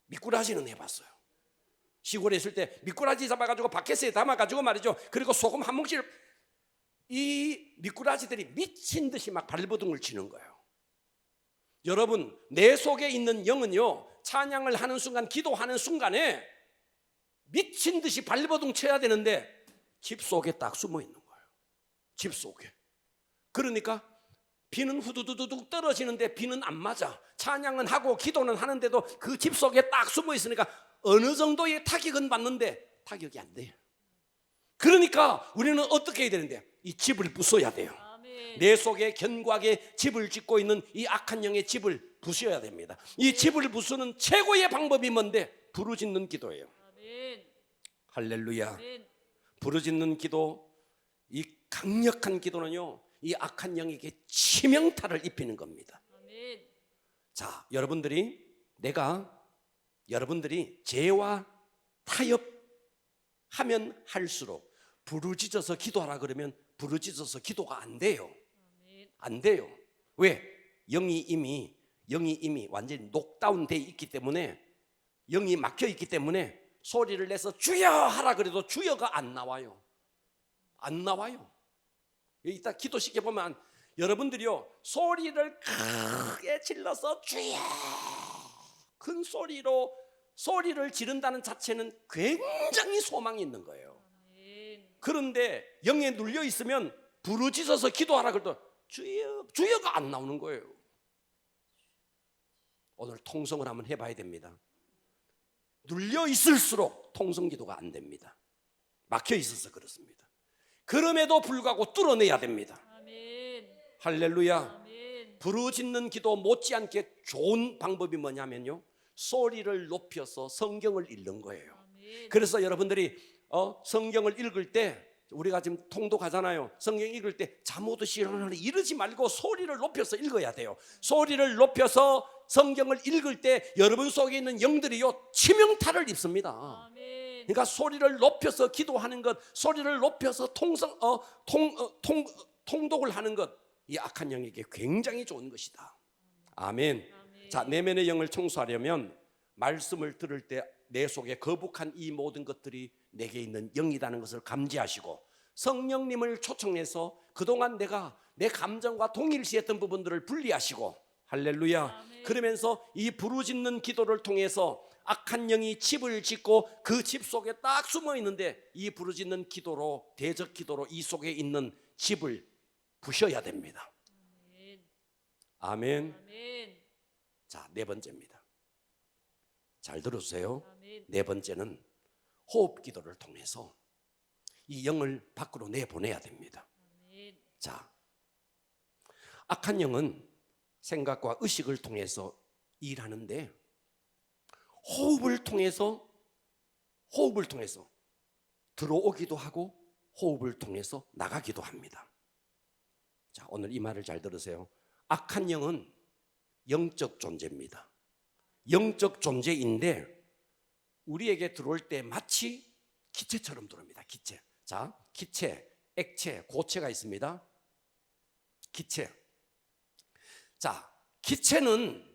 미꾸라지는 해봤어요. 시골에 있을 때 미꾸라지 잡아가지고 바켓에 담아가지고 말이죠. 그리고 소금 한 뭉칠, 이 미꾸라지들이 미친 듯이 막 발버둥을 치는 거예요. 여러분, 내 속에 있는 영은요, 찬양을 하는 순간, 기도하는 순간에 미친 듯이 발버둥 쳐야 되는데 집 속에 딱 숨어 있는 거예요. 집 속에. 그러니까 비는 후두두둑 떨어지는데 비는 안 맞아. 찬양은 하고 기도는 하는데도 그 집 속에 딱 숨어 있으니까 어느 정도의 타격은 받는데 타격이 안 돼요. 그러니까 우리는 어떻게 해야 되는데 이 집을 부숴야 돼요. 아멘. 내 속에 견고하게 집을 짓고 있는 이 악한 영의 집을 부숴야 됩니다. 이 집을 부수는 최고의 방법이 뭔데? 부르짖는 기도예요. 아멘. 할렐루야. 아멘. 부르짖는 기도, 이 강력한 기도는요, 이 악한 영에게 치명타를 입히는 겁니다. 아멘. 자, 여러분들이 죄와 타협하면 할수록 부르짖어서 기도하라 그러면 부르짖어서 기도가 안 돼요. 아멘. 안 돼요. 왜? 영이 이미 완전히 녹다운 돼 있기 때문에, 영이 막혀 있기 때문에 소리를 내서 주여 하라 그래도 주여가 안 나와요. 안 나와요. 이따 기도시켜 보면 여러분들이요, 소리를 크게 질러서 주여, 큰 소리를 지른다는 자체는 굉장히 소망이 있는 거예요. 아멘. 그런데 영에 눌려 있으면 부르짖어서 기도하라 그래도 주여가 안 나오는 거예요. 오늘 통성을 한번 해봐야 됩니다. 눌려 있을수록 통성 기도가 안 됩니다. 막혀 있어서 그렇습니다. 그럼에도 불구하고 뚫어내야 됩니다. 아멘. 할렐루야. 아멘. 부르짖는 기도 못지않게 좋은 방법이 뭐냐면요, 소리를 높여서 성경을 읽는 거예요. 아멘. 그래서 여러분들이 성경을 읽을 때, 우리가 지금 통독하잖아요. 성경 읽을 때 잠 오듯이 이러지 말고 소리를 높여서 읽어야 돼요. 소리를 높여서 성경을 읽을 때 여러분 속에 있는 영들이요, 치명타를 입습니다. 아멘. 그러니까 소리를 높여서 기도하는 것, 소리를 높여서 통독을 하는 것, 이 악한 영에게 굉장히 좋은 것이다. 아멘. 아멘. 자, 내면의 영을 청소하려면 말씀을 들을 때 내 속에 거북한 이 모든 것들이 내게 있는 영이라는 것을 감지하시고 성령님을 초청해서 그동안 내가 내 감정과 동일시했던 부분들을 분리하시고, 할렐루야. 아멘. 그러면서 이 부르짖는 기도를 통해서 악한 영이 집을 짓고 그 집 속에 딱 숨어 있는데 이 부르짖는 기도로, 대적 기도로 이 속에 있는 집을 부셔야 됩니다. 아멘. 아멘. 아멘. 자, 네 번째입니다. 잘 들어주세요. 아멘. 네 번째는 호흡 기도를 통해서 이 영을 밖으로 내보내야 됩니다. 아멘. 자, 악한 영은 생각과 의식을 통해서 일하는데 호흡을 통해서 들어오기도 하고 호흡을 통해서 나가기도 합니다. 자, 오늘 이 말을 잘 들으세요. 악한 영은 영적 존재입니다. 영적 존재인데 우리에게 들어올 때 마치 기체처럼 들어옵니다. 기체. 자, 기체, 액체, 고체가 있습니다. 기체. 자, 기체는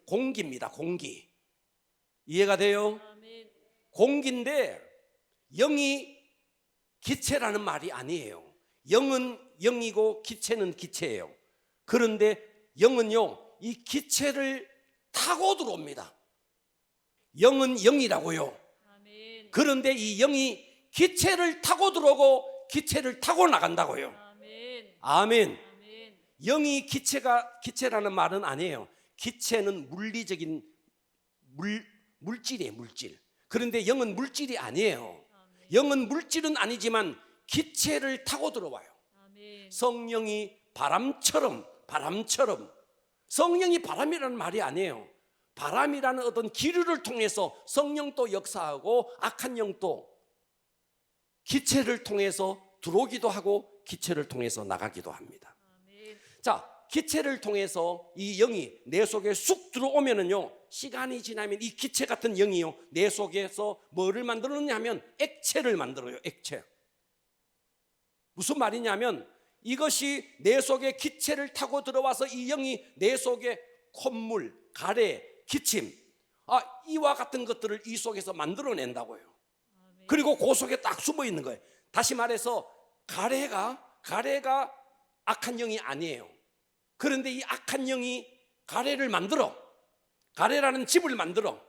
공기입니다. 공기. 이해가 돼요? 아멘. 공기인데 영이 기체라는 말이 아니에요. 영은 영이고 기체는 기체예요. 그런데 영은요, 이 기체를 타고 들어옵니다. 영은 영이라고요. 아멘. 그런데 이 영이 기체를 타고 들어오고 기체를 타고 나간다고요. 아멘. 아멘. 아멘. 영이 기체라는 말은 아니에요. 기체는 물리적인 물질이에요, 물질. 그런데 영은 물질이 아니에요. 아멘. 영은 물질은 아니지만 기체를 타고 들어와요. 아멘. 성령이 바람처럼 성령이 바람이라는 말이 아니에요. 바람이라는 어떤 기류를 통해서 성령도 역사하고 악한 영도 기체를 통해서 들어오기도 하고 기체를 통해서 나가기도 합니다. 아멘. 자, 기체를 통해서 이 영이 내 속에 쑥 들어오면은요, 시간이 지나면 이 기체 같은 영이요, 내 속에서 뭐를 만들었냐 하면 액체를 만들어요. 액체. 무슨 말이냐면 이것이 내 속에 기체를 타고 들어와서 이 영이 내 속에 콧물, 가래, 기침, 이와 같은 것들을 이 속에서 만들어낸다고요. 아멘. 그리고 그 속에 딱 숨어 있는 거예요. 다시 말해서 가래가 악한 영이 아니에요. 그런데 이 악한 영이 가래를 만들어, 가래라는 집을 만들어.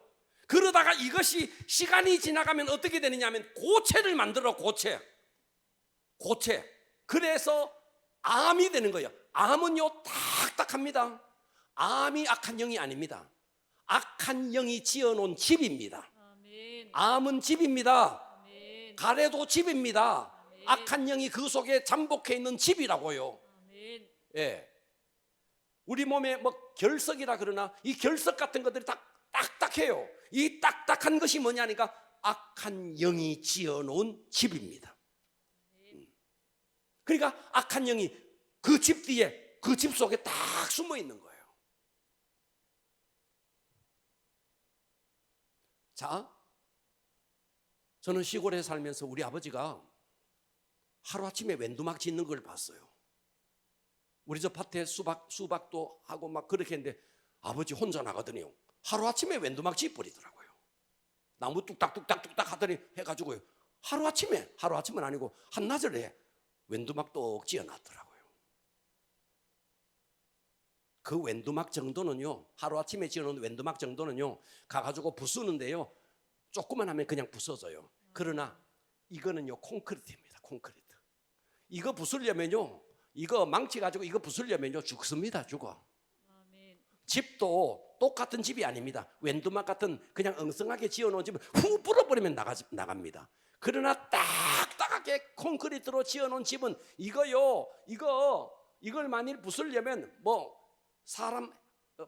그러다가 이것이 시간이 지나가면 어떻게 되느냐 하면 고체를 만들어. 고체. 그래서 암이 되는 거예요. 암은요, 딱딱합니다. 암이 악한 영이 아닙니다. 악한 영이 지어놓은 집입니다. 아멘. 암은 집입니다. 아멘. 가래도 집입니다. 아멘. 악한 영이 그 속에 잠복해 있는 집이라고요. 아멘. 예. 우리 몸에 뭐 결석이라 그러나 이 결석 같은 것들이 다 딱딱해요. 이 딱딱한 것이 뭐냐니까 악한 영이 지어놓은 집입니다. 그러니까 악한 영이 그 집 뒤에, 그 집 속에 딱 숨어 있는 거예요. 자, 저는 시골에 살면서 우리 아버지가 하루아침에 웬두막 짓는 걸 봤어요. 우리 저 밭에 수박도 하고 막 그렇게 했는데 아버지 혼자 나가더니요, 하루아침에 웬두막 짓버리더라고요. 나무 뚝딱뚝딱 하더니 해가지고요, 하루아침은 아니고 한나절에 웬두막 똑 지어놨더라고요. 그 웬두막 정도는요, 하루아침에 지어놓은 웬두막 정도는요, 가가지고 부수는데요, 조금만 하면 그냥 부서져요. 그러나 이거는요, 콘크리트입니다. 콘크리트. 이거 부수려면요, 이거 망치 가지고 이거 부수려면요, 죽습니다. 죽어. 아멘. 집도 똑같은 집이 아닙니다. 웬두막 같은 그냥 엉성하게 지어놓은 집은 후 불어버리면 나갑니다. 그러나 딱딱하게 콘크리트로 지어놓은 집은 이걸 만일 부수려면 뭐 사람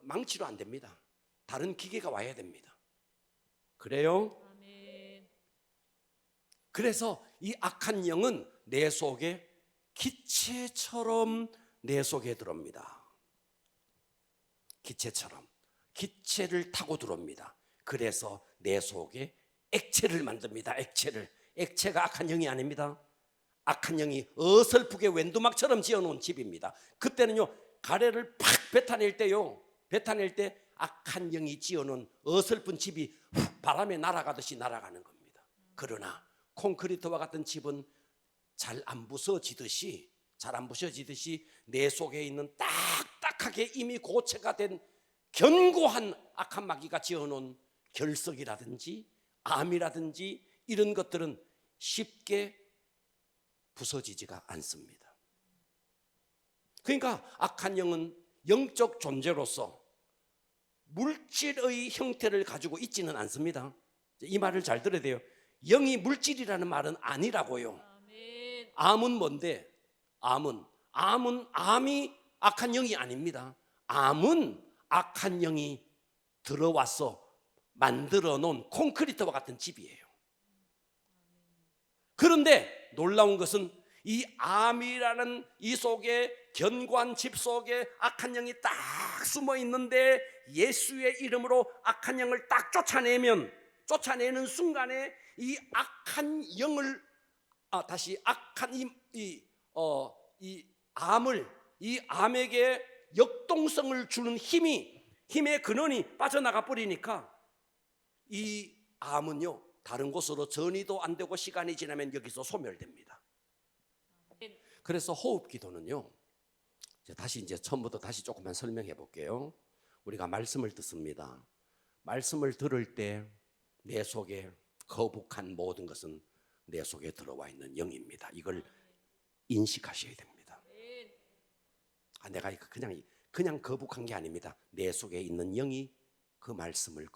망치로 안 됩니다. 다른 기계가 와야 됩니다. 그래요? 아멘. 그래서 이 악한 영은 내 속에 기체처럼 내 속에 들어옵니다. 기체를 타고 들어옵니다. 그래서 내 속에 액체를 만듭니다. 액체가 악한 영이 아닙니다. 악한 영이 어설프게 웬두막처럼 지어놓은 집입니다. 그때는요, 가래를 팍 뱉어낼 때 악한 영이 지어놓은 어설픈 집이 바람에 날아가듯이 날아가는 겁니다. 그러나 콘크리트와 같은 집은 잘 안 부서지듯이 내 속에 있는 딱딱하게 이미 고체가 된 견고한 악한 마귀가 지어놓은 결석이라든지 암이라든지 이런 것들은 쉽게 부서지지가 않습니다. 그러니까 악한 영은 영적 존재로서 물질의 형태를 가지고 있지는 않습니다. 이 말을 잘 들어야 돼요. 영이 물질이라는 말은 아니라고요. 아멘. 암은 뭔데? 암이 악한 영이 아닙니다. 암은 악한 영이 들어와서 만들어 놓은 콘크리트와 같은 집이에요. 그런데 놀라운 것은 이 암이라는 이 속에 견고한 집 속에 악한 영이 딱 숨어 있는데 예수의 이름으로 악한 영을 딱 쫓아내는 순간에 이 악한 영을 악한 이 암에게 역동성을 주는 힘의 근원이 빠져나가 버리니까 이 암은요 다른 곳으로 전이도 안 되고 시간이 지나면 여기서 소멸됩니다. 그래서 호흡 기도는요, 이제 처음부터 다시 조금만 설명해 볼게요. 우리가 말씀을 듣습니다. 말씀을 들을 때 내 속에 거북한 모든 것은 내 속에 들어와 있는 영입니다. 이걸 인식하셔야 됩니다. 내가 그냥 거북한 게 아닙니다. 내 속에 있는 영이 그 말씀을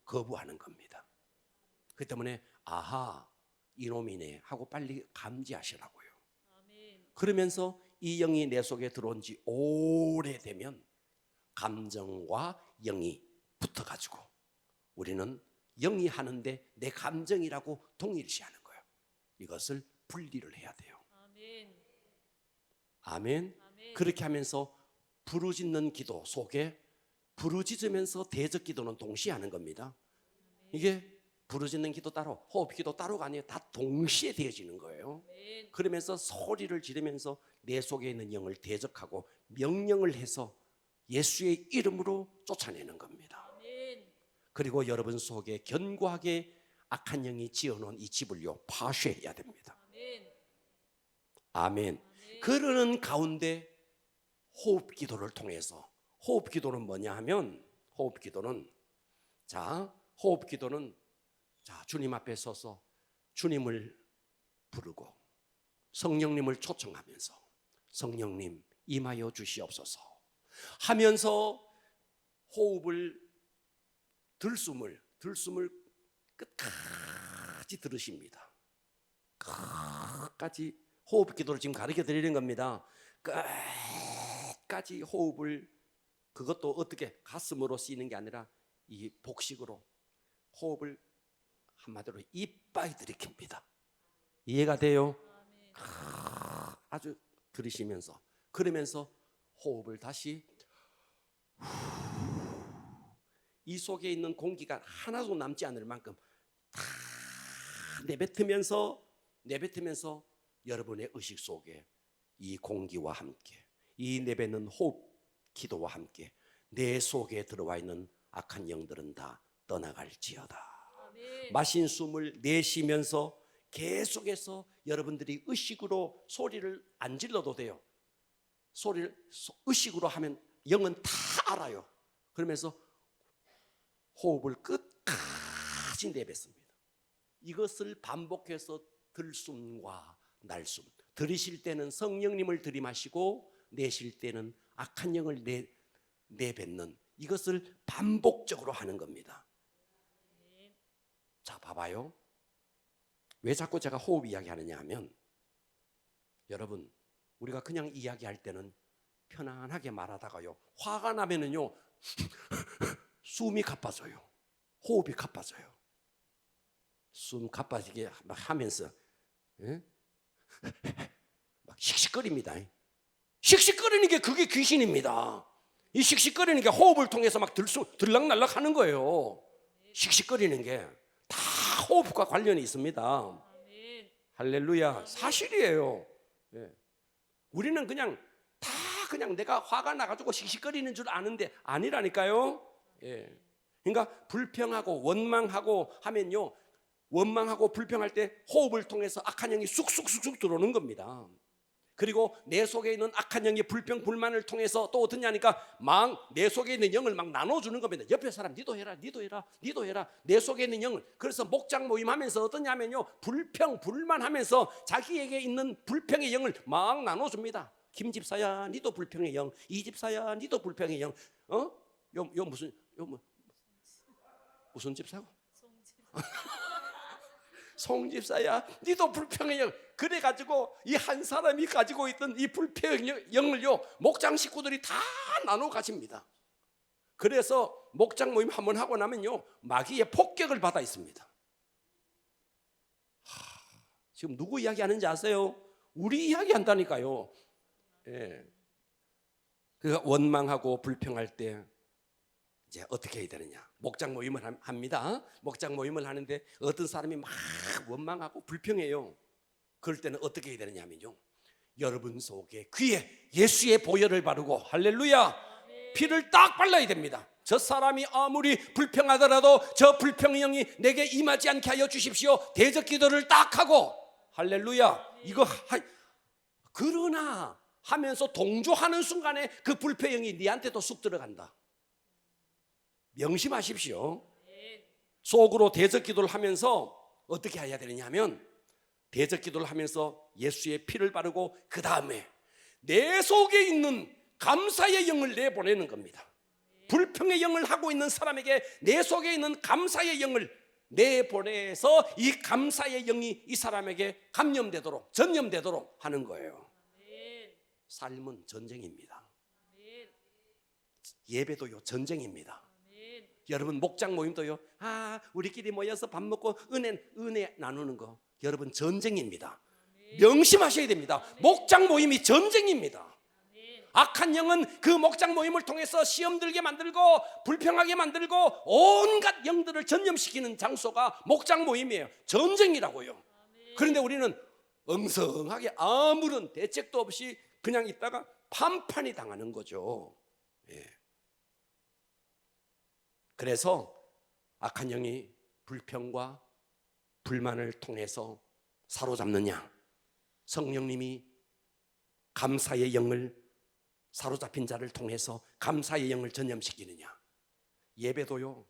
거부하는 겁니다. 그 때문에 아하 이놈이네 하고 빨리 감지하시라고요. 그러면서 이 영이 내 속에 들어온 지 오래되면 감정과 영이 붙어가지고 우리는 영이 하는데 내 감정이라고 동일시하는 거예요. 이것을 분리를 해야 돼요. 아멘. 그렇게 하면서 부르짖는 기도 속에 부르짖으면서 대적 기도는 동시에 하는 겁니다. 이게 부르짖는 기도 따로 호흡 기도 따로가 아니에요. 다 동시에 되어지는 거예요. 그러면서 소리를 지르면서 내 속에 있는 영을 대적하고 명령을 해서 예수의 이름으로 쫓아내는 겁니다. 그리고 여러분 속에 견고하게 악한 영이 지어놓은 이 집을요 파쇄해야 됩니다. 아멘. 그러는 가운데 호흡 기도를 통해서, 호흡 기도는 뭐냐 하면 호흡 기도는 주님 앞에 서서 주님을 부르고 성령님을 초청하면서 성령님 임하여 주시옵소서 하면서 호흡을 들숨을 끝까지 들으십니다. 끝까지 호흡 기도를 지금 가르쳐 드리는 겁니다. 끝까지 호흡을, 그것도 어떻게 가슴으로 쓰이는 게 아니라 이 복식으로 호흡을 한마디로 이빨 들이킵니다. 이해가 돼요? 아주 들으시면서 그러면서 호흡을 다시 이 속에 있는 공기가 하나도 남지 않을 만큼 다 내뱉으면서 여러분의 의식 속에 이 공기와 함께 이 내뱉는 호흡 기도와 함께 내 속에 들어와 있는 악한 영들은 다 떠나갈지어다. 마신 숨을 내쉬면서 계속해서 여러분들이 의식으로 소리를 안 질러도 돼요. 소리를 의식으로 하면 영은 다 알아요. 그러면서 호흡을 끝까지 내뱉습니다. 이것을 반복해서 들숨과 날숨, 들이실 때는 성령님을 들이마시고 내쉴 때는 악한 영을 내뱉는, 이것을 반복적으로 하는 겁니다. 자, 봐봐요. 왜 자꾸 제가 호흡 이야기하느냐 하면, 여러분 우리가 그냥 이야기할 때는 편안하게 말하다가요 화가 나면은요 숨이 가빠져요. 호흡이 가빠져요. 숨 가빠지게 막 하면서 막 씩씩거립니다. 씩씩거리는 게 그게 귀신입니다. 이 씩씩거리는 게 호흡을 통해서 막 들락날락 하는 거예요. 씩씩거리는 게 다 호흡과 관련이 있습니다. 할렐루야. 사실이에요. 우리는 그냥 내가 화가 나가지고 씩씩거리는 줄 아는데 아니라니까요. 그러니까 불평하고 원망하고 하면요, 원망하고 불평할 때 호흡을 통해서 악한 영이 쑥쑥쑥쑥 들어오는 겁니다. 그리고 내 속에 있는 악한 영의 불평 불만을 통해서 또 어떠냐니까 막 내 속에 있는 영을 막 나눠주는 겁니다. 옆에 사람 니도 해라 니도 해라 니도 해라, 내 속에 있는 영을. 그래서 목장 모임하면서 어떠냐면요 불평 불만하면서 자기에게 있는 불평의 영을 막 나눠줍니다. 김 집사야 니도 불평의 영, 이 집사야 니도 불평의 영. 무슨 집사고? 송 집사야 니도 불평의 영. 그래가지고 이 한 사람이 가지고 있던 이 불평의 영을요 목장 식구들이 다 나눠 가집니다. 그래서 목장 모임 한번 하고 나면요 마귀의 폭격을 받아 있습니다. 지금 누구 이야기하는지 아세요? 우리 이야기한다니까요. 그 원망하고 불평할 때 이제 어떻게 해야 되느냐, 목장 모임을 합니다. 목장 모임을 하는데 어떤 사람이 막 원망하고 불평해요. 그럴 때는 어떻게 해야 되느냐 하면요, 여러분 속에 귀에 예수의 보혈을 바르고 할렐루야 피를 딱 발라야 됩니다. 저 사람이 아무리 불평하더라도 저 불평의 영이 내게 임하지 않게 하여 주십시오. 대적 기도를 딱 하고 할렐루야 이거 그러나 하면서 동조하는 순간에 그 불평의 영이 네한테도 쑥 들어간다. 명심하십시오. 속으로 대적 기도를 하면서 어떻게 해야 되느냐 하면 대적 기도를 하면서 예수의 피를 바르고 그 다음에 내 속에 있는 감사의 영을 내보내는 겁니다. 불평의 영을 하고 있는 사람에게 내 속에 있는 감사의 영을 내보내서 이 감사의 영이 이 사람에게 감염되도록 전염되도록 하는 거예요. 삶은 전쟁입니다. 예배도요 전쟁입니다. 여러분 목장 모임도요 우리끼리 모여서 밥 먹고 은혜 나누는 거 여러분 전쟁입니다. 명심하셔야 됩니다. 목장 모임이 전쟁입니다. 악한 영은 그 목장 모임을 통해서 시험 들게 만들고 불평하게 만들고 온갖 영들을 전염시키는 장소가 목장 모임이에요. 전쟁이라고요. 그런데 우리는 엉성하게 아무런 대책도 없이 그냥 있다가 판판이 당하는 거죠. 그래서 악한 영이 불평과 불만을 통해서 사로잡느냐, 성령님이 감사의 영을 사로잡힌 자를 통해서 감사의 영을 전염시키느냐. 예배도요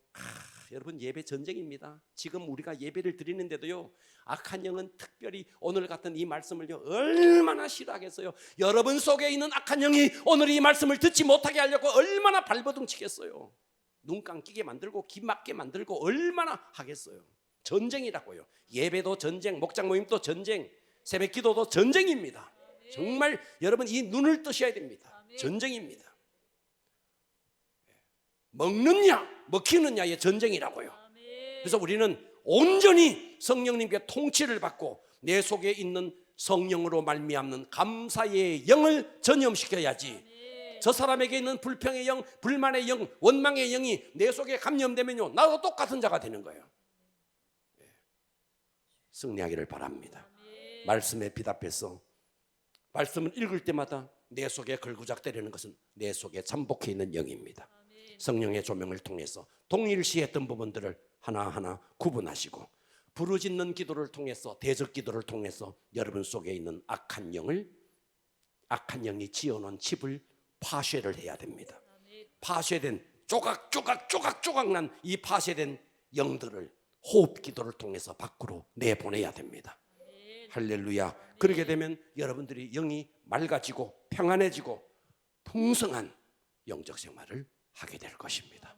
여러분 예배 전쟁입니다. 지금 우리가 예배를 드리는데도요 악한 영은 특별히 오늘 같은 이 말씀을요 얼마나 싫어하겠어요. 여러분 속에 있는 악한 영이 오늘 이 말씀을 듣지 못하게 하려고 얼마나 발버둥 치겠어요. 눈 감기게 만들고 귀 막게 만들고 얼마나 하겠어요. 전쟁이라고요. 예배도 전쟁, 목장 모임도 전쟁, 새벽 기도도 전쟁입니다. 정말 여러분 이 눈을 뜨셔야 됩니다. 전쟁입니다. 먹느냐 먹히느냐의 전쟁이라고요. 그래서 우리는 온전히 성령님께 통치를 받고 내 속에 있는 성령으로 말미암는 감사의 영을 전염시켜야지. 저 사람에게 있는 불평의 영, 불만의 영, 원망의 영이 내 속에 감염되면요 나도 똑같은 자가 되는 거예요. 승리하기를 바랍니다. 말씀에 비답해서 말씀을 읽을 때마다 내 속에 걸구작되려는 것은 내 속에 잠복해 있는 영입니다. 성령의 조명을 통해서 동일시했던 부분들을 하나하나 구분하시고 부르짖는 기도를 통해서 대적 기도를 통해서 여러분 속에 있는 악한 영이 지어놓은 집을 파쇄를 해야 됩니다. 파쇄된 조각 난 이 파쇄된 영들을 호흡 기도를 통해서 밖으로 내보내야 됩니다. 할렐루야. 그렇게 되면 여러분들이 영이 맑아지고 평안해지고 풍성한 영적 생활을 하게 될 것입니다.